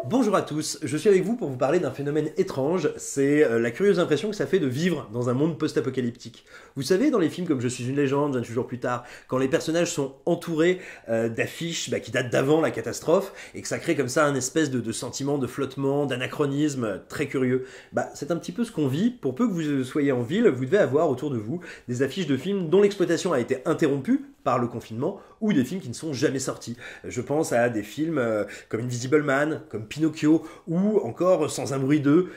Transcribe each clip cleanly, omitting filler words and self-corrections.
Bonjour à tous, je suis avec vous pour vous parler d'un phénomène étrange, c'est la curieuse impression que ça fait de vivre dans un monde post-apocalyptique. Vous savez, dans les films comme Je suis une légende, 28 jours plus tard, quand les personnages sont entourés d'affiches qui datent d'avant la catastrophe, et que ça crée comme ça un espèce de sentiment de flottement, d'anachronisme très curieux. C'est un petit peu ce qu'on vit. Pour peu que vous soyez en ville, vous devez avoir autour de vous des affiches de films dont l'exploitation a été interrompue par le confinement, ou des films qui ne sont jamais sortis. Je pense à des films comme Invisible Man, comme Pinocchio, ou encore Sans un bruit d'eux,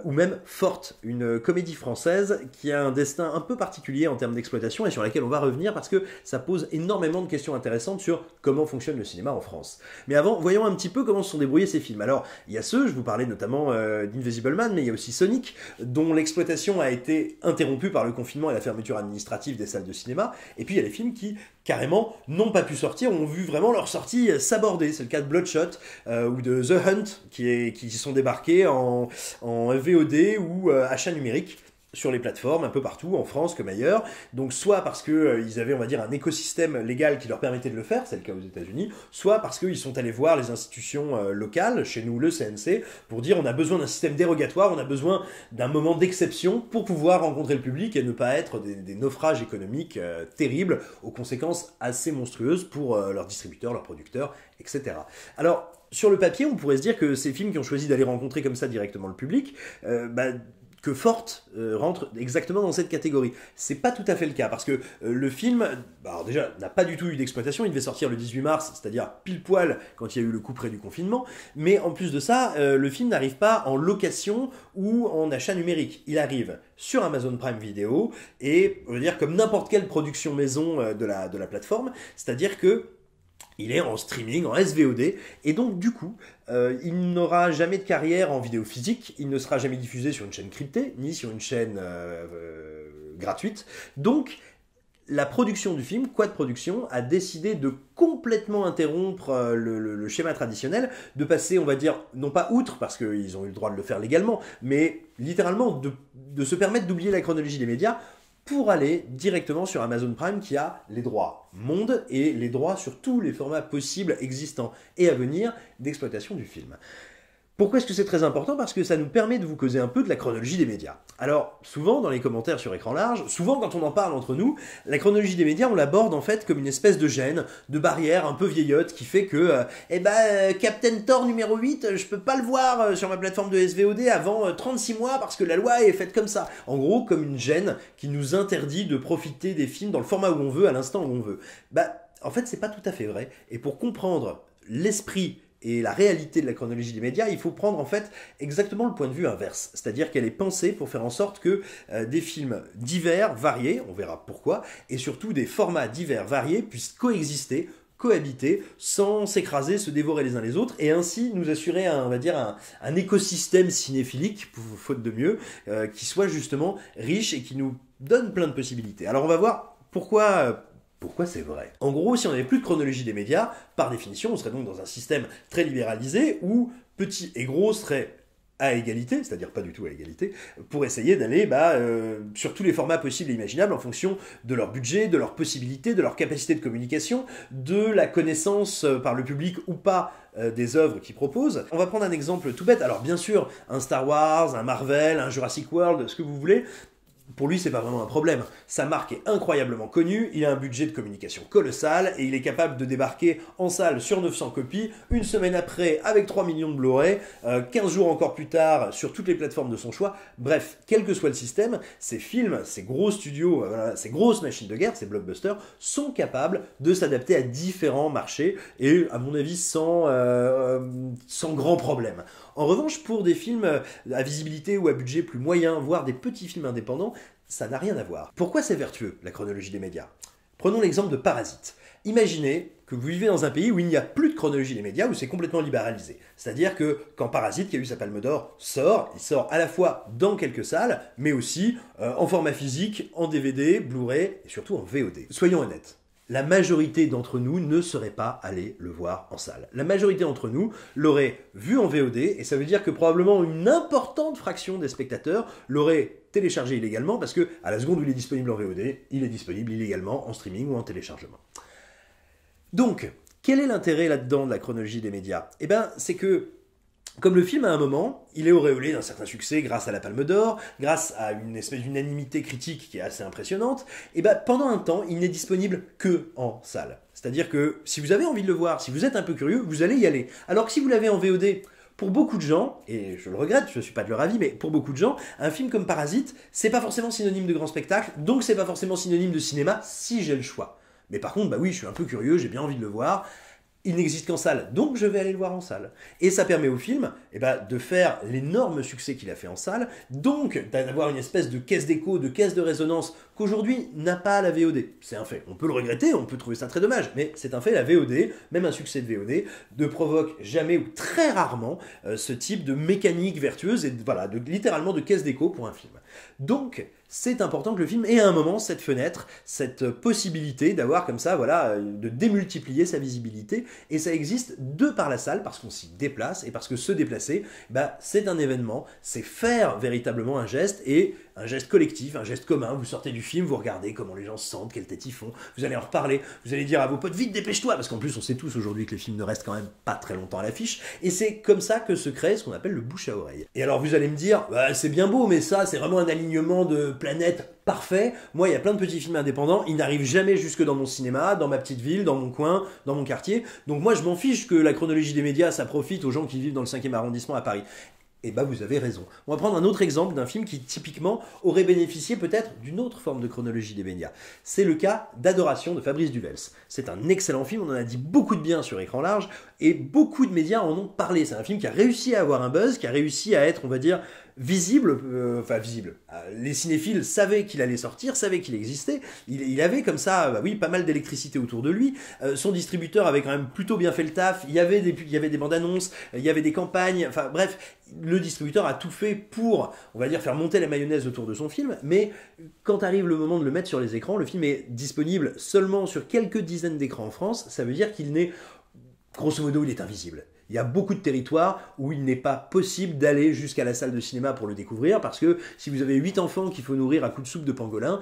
ou même Forte, une comédie française qui a un destin un peu particulier en termes d'exploitation et sur laquelle on va revenir parce que ça pose énormément de questions intéressantes sur comment fonctionne le cinéma en France. Mais avant, voyons un petit peu comment se sont débrouillés ces films. Alors, il y a ceux, je vous parlais notamment d'Invisible Man, mais il y a aussi Sonic, dont l'exploitation a été interrompue par le confinement et la fermeture administrative des salles de cinéma, et puis il y a les films qui carrément n'ont pas pu sortir, ont vu vraiment leur sortie s'aborder. C'est le cas de Bloodshot ou de The Hunt qui sont débarqués en VOD ou achat numérique sur les plateformes un peu partout, en France comme ailleurs. Donc soit parce qu'ils avaient, on va dire, un écosystème légal qui leur permettait de le faire, c'est le cas aux États-Unis, soit parce qu'ils sont allés voir les institutions locales, chez nous le CNC, pour dire on a besoin d'un système dérogatoire, on a besoin d'un moment d'exception pour pouvoir rencontrer le public et ne pas être des naufrages économiques terribles, aux conséquences assez monstrueuses pour leurs distributeurs, leurs producteurs, etc. Alors, sur le papier, on pourrait se dire que ces films qui ont choisi d'aller rencontrer comme ça directement le public, que Forte rentre exactement dans cette catégorie. C'est pas tout à fait le cas, parce que le film, alors déjà, n'a pas du tout eu d'exploitation, il devait sortir le 18 mars, c'est-à-dire pile poil quand il y a eu le coup près du confinement, mais en plus de ça, le film n'arrive pas en location ou en achat numérique. Il arrive sur Amazon Prime Video, et on veut dire comme n'importe quelle production maison de la plateforme, c'est-à-dire que il est en streaming, en SVOD, et donc du coup, il n'aura jamais de carrière en vidéo physique, il ne sera jamais diffusé sur une chaîne cryptée, ni sur une chaîne gratuite. Donc, la production du film, Quad Production, a décidé de complètement interrompre le schéma traditionnel, de passer, on va dire, non pas outre, parce qu'ils ont eu le droit de le faire légalement, mais littéralement de se permettre d'oublier la chronologie des médias, pour aller directement sur Amazon Prime qui a les droits monde et les droits sur tous les formats possibles, existants et à venir d'exploitation du film. Pourquoi est-ce que c'est très important? Parce que ça nous permet de vous causer un peu de la chronologie des médias. Alors, souvent dans les commentaires sur écran large, souvent quand on en parle entre nous, la chronologie des médias, on l'aborde en fait comme une espèce de gêne, de barrière un peu vieillotte qui fait que Captain Thor numéro 8, je peux pas le voir sur ma plateforme de SVOD avant 36 mois parce que la loi est faite comme ça. En gros, comme une gêne qui nous interdit de profiter des films dans le format où on veut, à l'instant où on veut. En fait, c'est pas tout à fait vrai. Et pour comprendre l'esprit et la réalité de la chronologie des médias, il faut prendre en fait exactement le point de vue inverse. C'est-à-dire qu'elle est pensée pour faire en sorte que des films divers, variés, on verra pourquoi, et surtout des formats divers, variés, puissent coexister, cohabiter, sans s'écraser, se dévorer les uns les autres, et ainsi nous assurer un écosystème cinéphilique, faute de mieux, qui soit justement riche et qui nous donne plein de possibilités. Alors on va voir pourquoi c'est vrai. En gros, si on n'avait plus de chronologie des médias, par définition, on serait donc dans un système très libéralisé où petit et gros seraient à égalité, c'est-à-dire pas du tout à égalité, pour essayer d'aller sur tous les formats possibles et imaginables en fonction de leur budget, de leurs possibilités, de leur capacité de communication, de la connaissance par le public ou pas des œuvres qu'ils proposent. On va prendre un exemple tout bête. Alors bien sûr, un Star Wars, un Marvel, un Jurassic World, ce que vous voulez, pour lui, c'est pas vraiment un problème. Sa marque est incroyablement connue, il a un budget de communication colossal et il est capable de débarquer en salle sur 900 copies, une semaine après avec 3 millions de Blu-ray, 15 jours encore plus tard sur toutes les plateformes de son choix. Bref, quel que soit le système, ces films, ces gros studios, ces grosses machines de guerre, ces blockbusters, sont capables de s'adapter à différents marchés et, à mon avis, sans grand problème. En revanche, pour des films à visibilité ou à budget plus moyen, voire des petits films indépendants, ça n'a rien à voir. Pourquoi c'est vertueux, la chronologie des médias? Prenons l'exemple de Parasite. Imaginez que vous vivez dans un pays où il n'y a plus de chronologie des médias, où c'est complètement libéralisé. C'est-à-dire que quand Parasite, qui a eu sa Palme d'Or, sort, il sort à la fois dans quelques salles, mais aussi en format physique, en DVD, Blu-ray et surtout en VOD. Soyons honnêtes. La majorité d'entre nous ne serait pas allé le voir en salle. La majorité d'entre nous l'aurait vu en VOD, et ça veut dire que probablement une importante fraction des spectateurs l'aurait téléchargé illégalement, parce que à la seconde où il est disponible en VOD, il est disponible illégalement en streaming ou en téléchargement. Donc, quel est l'intérêt là-dedans de la chronologie des médias? C'est que Comme le film, à un moment, il est auréolé d'un certain succès grâce à la Palme d'Or, grâce à une espèce d'unanimité critique qui est assez impressionnante, et ben pendant un temps, il n'est disponible que en salle. C'est-à-dire que si vous avez envie de le voir, si vous êtes un peu curieux, vous allez y aller. Alors que si vous l'avez en VOD, pour beaucoup de gens, et je le regrette, je ne suis pas de leur avis, mais pour beaucoup de gens, un film comme Parasite, c'est pas forcément synonyme de grand spectacle, donc c'est pas forcément synonyme de cinéma si j'ai le choix. Mais par contre, bah oui, je suis un peu curieux, j'ai bien envie de le voir. Il n'existe qu'en salle, donc je vais aller le voir en salle. Et ça permet au film de faire l'énorme succès qu'il a fait en salle, donc d'avoir une espèce de caisse d'écho, de caisse de résonance qu'aujourd'hui n'a pas la VOD. C'est un fait. On peut le regretter, on peut trouver ça très dommage, mais c'est un fait, la VOD, même un succès de VOD, ne provoque jamais ou très rarement ce type de mécanique vertueuse et voilà, littéralement de caisse d'écho pour un film. Donc, c'est important que le film ait à un moment cette fenêtre, cette possibilité d'avoir comme ça, voilà, de démultiplier sa visibilité. Et ça existe de par la salle, parce qu'on s'y déplace, et parce que se déplacer, c'est un événement, c'est faire véritablement un geste, et un geste collectif, un geste commun. Vous sortez du film, vous regardez comment les gens se sentent, quelle tête ils font, vous allez en reparler, vous allez dire à vos potes, vite, dépêche-toi, parce qu'en plus, on sait tous aujourd'hui que les films ne restent quand même pas très longtemps à l'affiche, et c'est comme ça que se crée ce qu'on appelle le bouche à oreille. Et alors vous allez me dire, c'est bien beau, mais ça, c'est vraiment un alignement de planètes parfait. Moi, il y a plein de petits films indépendants, ils n'arrivent jamais jusque dans mon cinéma, dans ma petite ville, dans mon coin, dans mon quartier. Donc moi, je m'en fiche que la chronologie des médias, ça profite aux gens qui vivent dans le 5e arrondissement à Paris. Et vous avez raison. On va prendre un autre exemple d'un film qui, typiquement, aurait bénéficié peut-être d'une autre forme de chronologie des médias. C'est le cas d'Adoration de Fabrice Duvels. C'est un excellent film, on en a dit beaucoup de bien sur écran large, et beaucoup de médias en ont parlé. C'est un film qui a réussi à avoir un buzz, qui a réussi à être, on va dire, visible. Les cinéphiles savaient qu'il allait sortir, savaient qu'il existait. Il avait comme ça, pas mal d'électricité autour de lui. Son distributeur avait quand même plutôt bien fait le taf. Il y avait des bandes annonces, il y avait des campagnes. Enfin bref, le distributeur a tout fait pour, on va dire, faire monter la mayonnaise autour de son film. Mais quand arrive le moment de le mettre sur les écrans, le film est disponible seulement sur quelques dizaines d'écrans en France. Ça veut dire qu'il n'est, grosso modo, il est invisible. Il y a beaucoup de territoires où il n'est pas possible d'aller jusqu'à la salle de cinéma pour le découvrir, parce que si vous avez 8 enfants qu'il faut nourrir à coups de soupe de pangolin,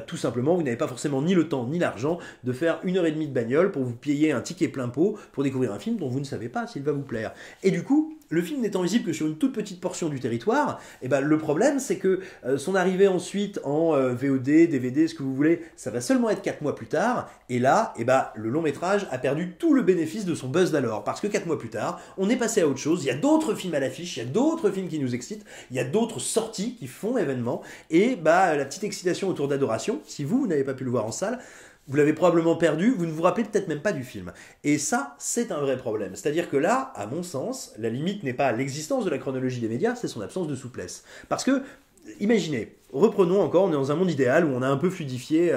tout simplement, vous n'avez pas forcément ni le temps ni l'argent de faire 1h30 de bagnole pour vous payer un ticket plein pot pour découvrir un film dont vous ne savez pas s'il va vous plaire. Et du coup, le film n'étant visible que sur une toute petite portion du territoire, le problème c'est que son arrivée ensuite en VOD, DVD, ce que vous voulez, ça va seulement être 4 mois plus tard, et là, le long métrage a perdu tout le bénéfice de son buzz d'alors, parce que 4 mois plus tard, on est passé à autre chose, il y a d'autres films à l'affiche, il y a d'autres films qui nous excitent, il y a d'autres sorties qui font événement, et la petite excitation autour d'Adoration, si vous n'avez pas pu le voir en salle, vous l'avez probablement perdu, vous ne vous rappelez peut-être même pas du film. Et ça, c'est un vrai problème. C'est-à-dire que là, à mon sens, la limite n'est pas l'existence de la chronologie des médias, c'est son absence de souplesse. Parce que, imaginez, reprenons encore, on est dans un monde idéal où on a un peu fluidifié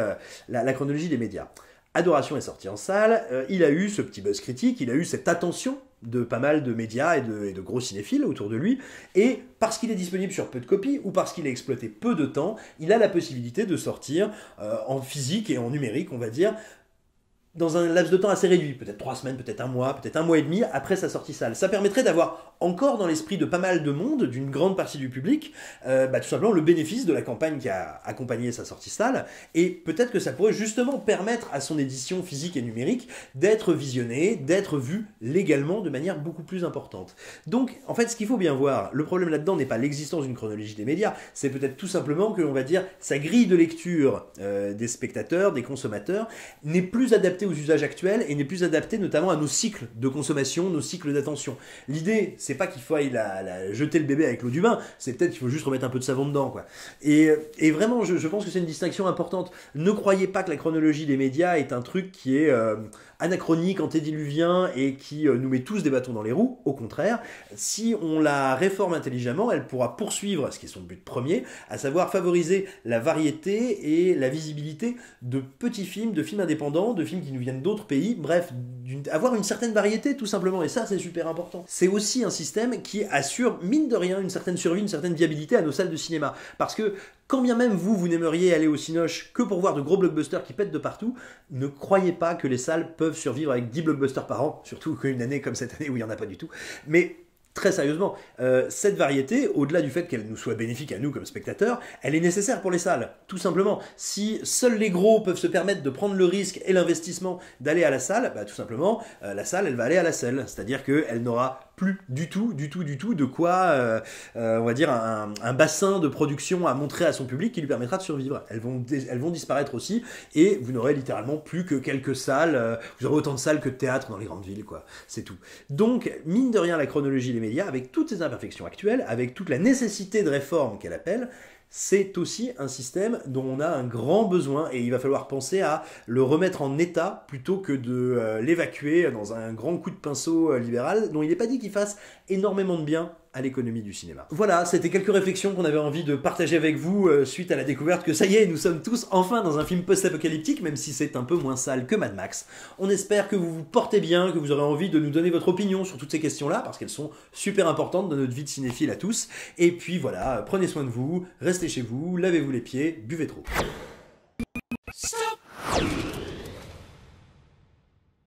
la chronologie des médias. Adoration est sorti en salle, il a eu ce petit buzz critique, il a eu cette attention de pas mal de médias et de gros cinéphiles autour de lui, et parce qu'il est disponible sur peu de copies, ou parce qu'il est exploité peu de temps, il a la possibilité de sortir en physique et en numérique, on va dire, dans un laps de temps assez réduit, peut-être 3 semaines, peut-être 1 mois, peut-être 1 mois et demi après sa sortie salle. Ça permettrait d'avoir encore dans l'esprit de pas mal de monde, d'une grande partie du public, tout simplement le bénéfice de la campagne qui a accompagné sa sortie salle, et peut-être que ça pourrait justement permettre à son édition physique et numérique d'être visionné, d'être vu légalement de manière beaucoup plus importante. Donc, en fait, ce qu'il faut bien voir, le problème là-dedans n'est pas l'existence d'une chronologie des médias, c'est peut-être tout simplement que, on va dire, sa grille de lecture des spectateurs, des consommateurs, n'est plus adaptée aux usages actuels et n'est plus adapté notamment à nos cycles de consommation, nos cycles d'attention. L'idée, c'est pas qu'il faut jeter le bébé avec l'eau du bain, c'est peut-être qu'il faut juste remettre un peu de savon dedans, quoi. Et vraiment, je pense que c'est une distinction importante. Ne croyez pas que la chronologie des médias est un truc qui est anachronique, antédiluvien et qui nous met tous des bâtons dans les roues. Au contraire, si on la réforme intelligemment, elle pourra poursuivre ce qui est son but premier, à savoir favoriser la variété et la visibilité de petits films, de films indépendants, de films qui nous viennent d'autres pays, bref, avoir une certaine variété tout simplement, et ça c'est super important. C'est aussi un système qui assure, mine de rien, une certaine survie, une certaine viabilité à nos salles de cinéma, parce que quand bien même vous n'aimeriez aller au Cinoche que pour voir de gros blockbusters qui pètent de partout, ne croyez pas que les salles peuvent survivre avec 10 blockbusters par an, surtout qu'une année comme cette année où il n'y en a pas du tout. Mais très sérieusement, cette variété, au-delà du fait qu'elle nous soit bénéfique à nous comme spectateurs, elle est nécessaire pour les salles, tout simplement. Si seuls les gros peuvent se permettre de prendre le risque et l'investissement d'aller à la salle, tout simplement, la salle, elle va aller à la selle, c'est-à-dire qu'elle n'aura plus du tout de quoi, on va dire, un bassin de production à montrer à son public qui lui permettra de survivre. Elles vont disparaître aussi, et vous n'aurez littéralement plus que quelques salles, vous aurez autant de salles que de théâtres dans les grandes villes, quoi. C'est tout. Donc, mine de rien, la chronologie des médias, avec toutes ses imperfections actuelles, avec toute la nécessité de réforme qu'elle appelle, c'est aussi un système dont on a un grand besoin, et il va falloir penser à le remettre en état plutôt que de l'évacuer dans un grand coup de pinceau libéral dont il n'est pas dit qu'il fasse énormément de bien à l'économie du cinéma. Voilà, c'était quelques réflexions qu'on avait envie de partager avec vous suite à la découverte que ça y est, nous sommes tous enfin dans un film post-apocalyptique, même si c'est un peu moins sale que Mad Max. On espère que vous vous portez bien, que vous aurez envie de nous donner votre opinion sur toutes ces questions-là, parce qu'elles sont super importantes dans notre vie de cinéphile à tous. Et puis voilà, prenez soin de vous, restez chez vous, lavez-vous les pieds, buvez trop.